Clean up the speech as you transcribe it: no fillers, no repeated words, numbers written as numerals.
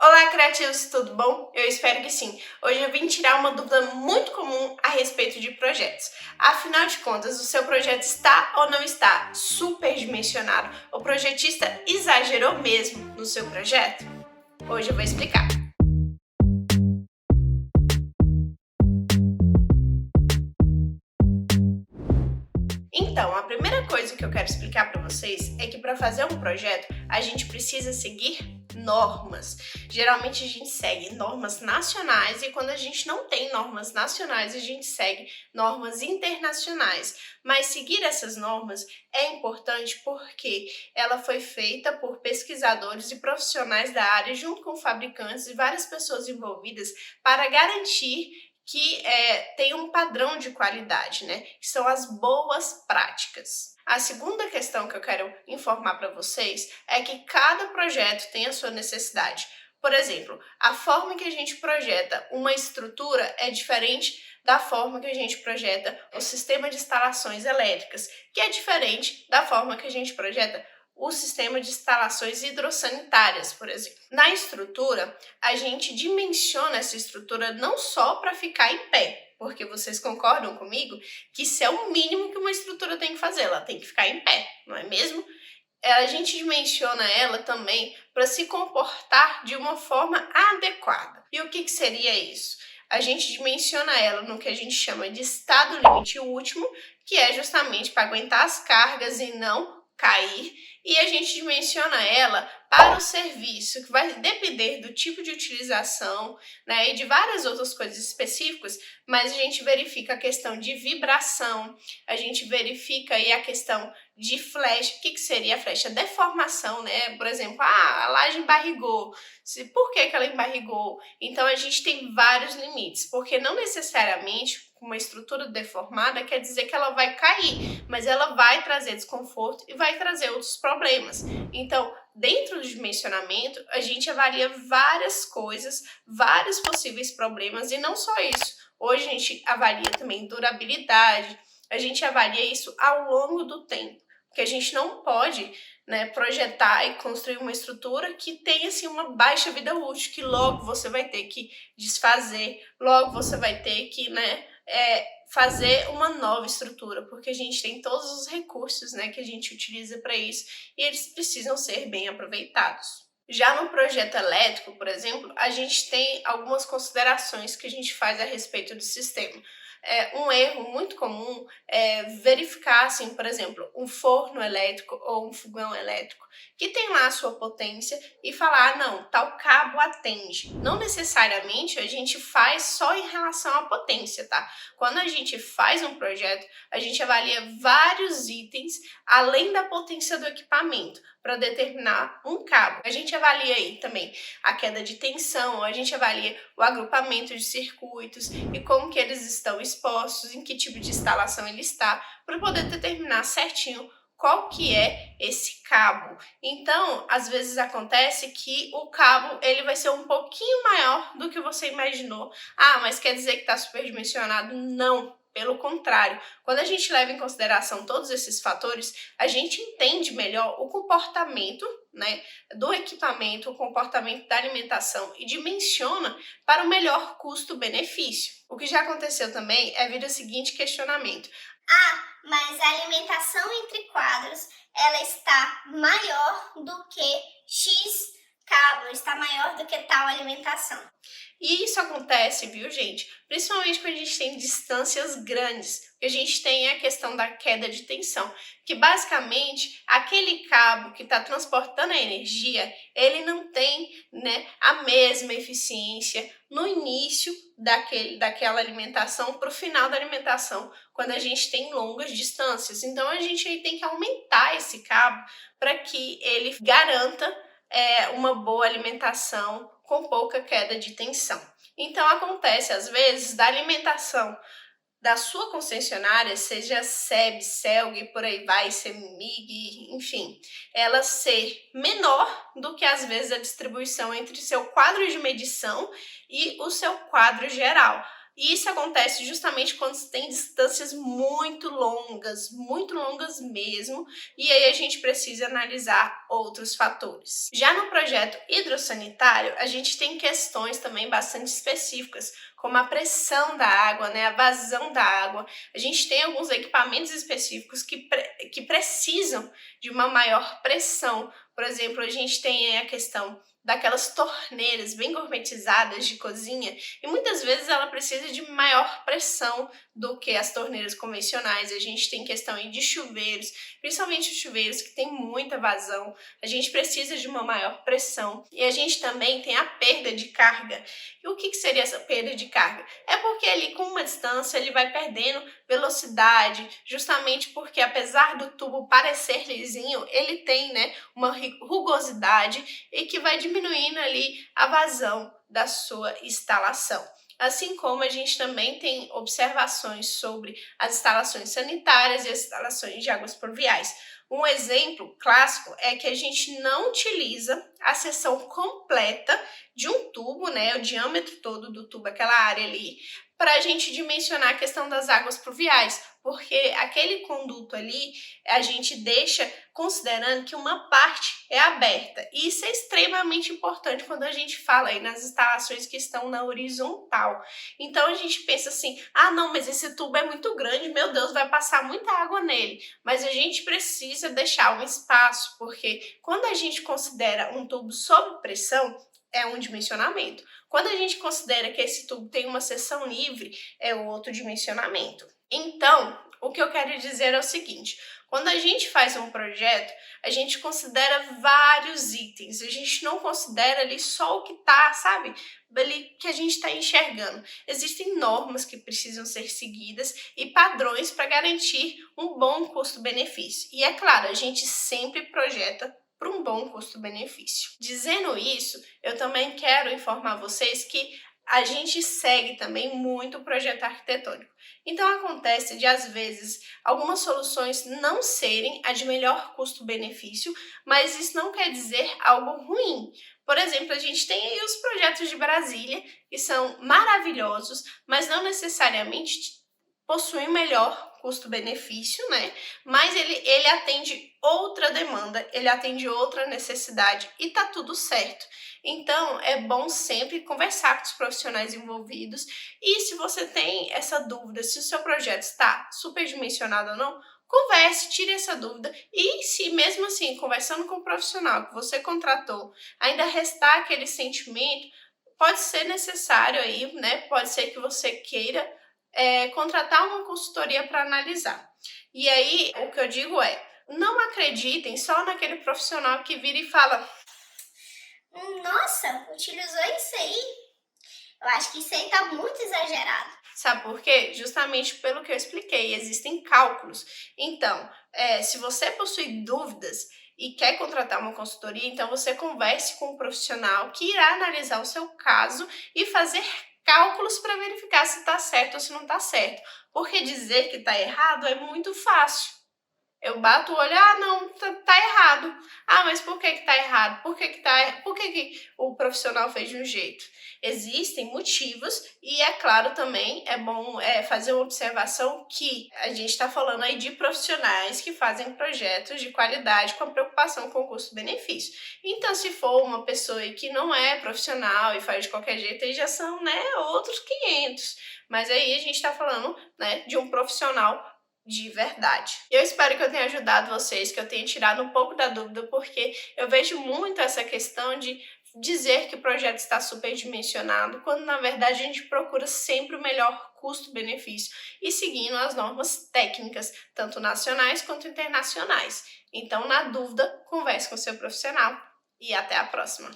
Olá, criativos, tudo bom? Eu espero que sim. Hoje eu vim tirar uma dúvida muito comum a respeito de projetos. Afinal de contas, o seu projeto está ou não está superdimensionado? O projetista exagerou mesmo no seu projeto? Hoje eu vou explicar. Então, a primeira coisa que eu quero explicar para vocês é que para fazer um projeto, a gente precisa seguir normas. Geralmente a gente segue normas nacionais e quando a gente não tem normas nacionais, a gente segue normas internacionais. Mas seguir essas normas é importante porque ela foi feita por pesquisadores e profissionais da área junto com fabricantes e várias pessoas envolvidas para garantir que tem um padrão de qualidade, né? Que são as boas práticas. A segunda questão que eu quero informar para vocês é que cada projeto tem a sua necessidade. Por exemplo, a forma que a gente projeta uma estrutura é diferente da forma que a gente projeta o sistema de instalações elétricas, que é diferente da forma que a gente projeta o sistema de instalações hidrossanitárias, por exemplo. Na estrutura, a gente dimensiona essa estrutura não só para ficar em pé, porque vocês concordam comigo que isso é o mínimo que uma estrutura tem que fazer, ela tem que ficar em pé, não é mesmo? A gente dimensiona ela também para se comportar de uma forma adequada. E o que seria isso? A gente dimensiona ela no que a gente chama de estado limite último, que é justamente para aguentar as cargas e não cair, e a gente dimensiona ela para o serviço, que vai depender do tipo de utilização, né, e de várias outras coisas específicas, mas a gente verifica a questão de vibração, a gente verifica aí a questão de flecha. O que seria a flecha? Deformação, né? Por exemplo, a laje embarrigou. Por que ela embarrigou? Então a gente tem vários limites, porque não necessariamente uma estrutura deformada quer dizer que ela vai cair, mas ela vai trazer desconforto e vai trazer outros problemas. Então, dentro do dimensionamento, a gente avalia várias coisas, vários possíveis problemas e não só isso. Hoje a gente avalia também durabilidade, a gente avalia isso ao longo do tempo, porque a gente não pode, né, projetar e construir uma estrutura que tenha assim, uma baixa vida útil, que logo você vai ter que desfazer, logo você vai ter que, fazer uma nova estrutura, porque a gente tem todos os recursos, né, que a gente utiliza para isso e eles precisam ser bem aproveitados. Já no projeto elétrico, por exemplo, a gente tem algumas considerações que a gente faz a respeito do sistema. Um erro muito comum é verificar, assim, por exemplo, um forno elétrico ou um fogão elétrico que tem lá a sua potência e falar, ah, não, tal cabo atende. Não necessariamente a gente faz só em relação à potência, tá? Quando a gente faz um projeto, a gente avalia vários itens além da potência do equipamento para determinar um cabo. A gente avalia aí também a queda de tensão, a gente avalia o agrupamento de circuitos e como que eles estão expostos, em que tipo de instalação ele está, para poder determinar certinho qual que é esse cabo. Então, às vezes acontece que o cabo ele vai ser um pouquinho maior do que você imaginou. Ah, mas quer dizer que está superdimensionado? Não. Pelo contrário, quando a gente leva em consideração todos esses fatores, a gente entende melhor o comportamento, né, do equipamento, o comportamento da alimentação e dimensiona para o melhor custo-benefício. O que já aconteceu também é vir o seguinte questionamento. Ah, mas a alimentação entre quadros, ela está maior do que X cabo, está maior do que tal alimentação. E isso acontece, viu, gente? Principalmente quando a gente tem distâncias grandes. A gente tem a questão da queda de tensão, que basicamente aquele cabo que está transportando a energia, ele não tem, né, a mesma eficiência no início daquela alimentação para o final da alimentação, quando a gente tem longas distâncias. Então a gente aí tem que aumentar esse cabo para que ele garanta uma boa alimentação com pouca queda de tensão. Então acontece às vezes da alimentação da sua concessionária, seja SEB, CELG, por aí vai, CEMIG, enfim, ela ser menor do que às vezes a distribuição entre seu quadro de medição e o seu quadro geral. E isso acontece justamente quando se tem distâncias muito longas mesmo, e aí a gente precisa analisar outros fatores. Já no projeto hidrossanitário, a gente tem questões também bastante específicas, como a pressão da água, né, a vazão da água. A gente tem alguns equipamentos específicos que precisam de uma maior pressão. Por exemplo, a gente tem a questão daquelas torneiras bem gourmetizadas de cozinha, e muitas vezes ela precisa de maior pressão do que as torneiras convencionais. A gente tem questão aí de chuveiros, principalmente os chuveiros que tem muita vazão, a gente precisa de uma maior pressão. E a gente também tem a perda de carga. E o que seria essa perda de carga? É porque ali com uma distância ele vai perdendo velocidade, justamente porque apesar do tubo parecer lisinho, ele tem, né, uma rugosidade e que vai diminuindo ali a vazão da sua instalação. Assim como a gente também tem observações sobre as instalações sanitárias e as instalações de águas pluviais. Um exemplo clássico é que a gente não utiliza a seção completa de um tubo, né, o diâmetro todo do tubo, aquela área ali, para a gente dimensionar a questão das águas pluviais, porque aquele conduto ali a gente deixa considerando que uma parte é aberta. E isso é extremamente importante quando a gente fala aí nas instalações que estão na horizontal. Então a gente pensa assim, ah não, mas esse tubo é muito grande, meu Deus, vai passar muita água nele. Mas a gente precisa deixar um espaço, porque quando a gente considera um tubo sob pressão, é um dimensionamento. Quando a gente considera que esse tubo tem uma seção livre, é outro dimensionamento. Então, o que eu quero dizer é o seguinte, quando a gente faz um projeto, a gente considera vários itens, a gente não considera ali só o que tá, sabe, ali que a gente está enxergando. Existem normas que precisam ser seguidas e padrões para garantir um bom custo-benefício. E é claro, a gente sempre projeta para um bom custo-benefício. Dizendo isso, eu também quero informar vocês que a gente segue também muito o projeto arquitetônico. Então acontece de, às vezes, algumas soluções não serem a de melhor custo-benefício, mas isso não quer dizer algo ruim. Por exemplo, a gente tem aí os projetos de Brasília, que são maravilhosos, mas não necessariamente possuem melhor custo-benefício, né? Mas ele atende outra demanda, ele atende outra necessidade e tá tudo certo. Então, é bom sempre conversar com os profissionais envolvidos e se você tem essa dúvida, se o seu projeto está superdimensionado ou não, converse, tire essa dúvida e se mesmo assim, conversando com o profissional que você contratou, ainda restar aquele sentimento, pode ser necessário aí, né? Pode ser que você queira contratar uma consultoria para analisar. E aí, o que eu digo é, não acreditem só naquele profissional que vira e fala: Nossa, utilizou isso aí? Eu acho que isso aí tá muito exagerado. Sabe por quê? Justamente pelo que eu expliquei, existem cálculos. Então, se você possui dúvidas e quer contratar uma consultoria, então você converse com um profissional que irá analisar o seu caso e fazer cálculos para verificar se está certo ou se não está certo. Porque dizer que está errado é muito fácil. Eu bato o olho, não, tá errado. Mas por que tá errado? Por que o profissional fez de um jeito? Existem motivos e é claro também, é bom fazer uma observação que a gente está falando aí de profissionais que fazem projetos de qualidade com a preocupação com o custo-benefício. Então, se for uma pessoa que não é profissional e faz de qualquer jeito, aí já são, né, outros 500. Mas aí a gente está falando, né, de um profissional de verdade. Eu espero que eu tenha ajudado vocês, que eu tenha tirado um pouco da dúvida, porque eu vejo muito essa questão de dizer que o projeto está superdimensionado, quando na verdade a gente procura sempre o melhor custo-benefício e seguindo as normas técnicas, tanto nacionais quanto internacionais. Então, na dúvida, converse com seu profissional e até a próxima.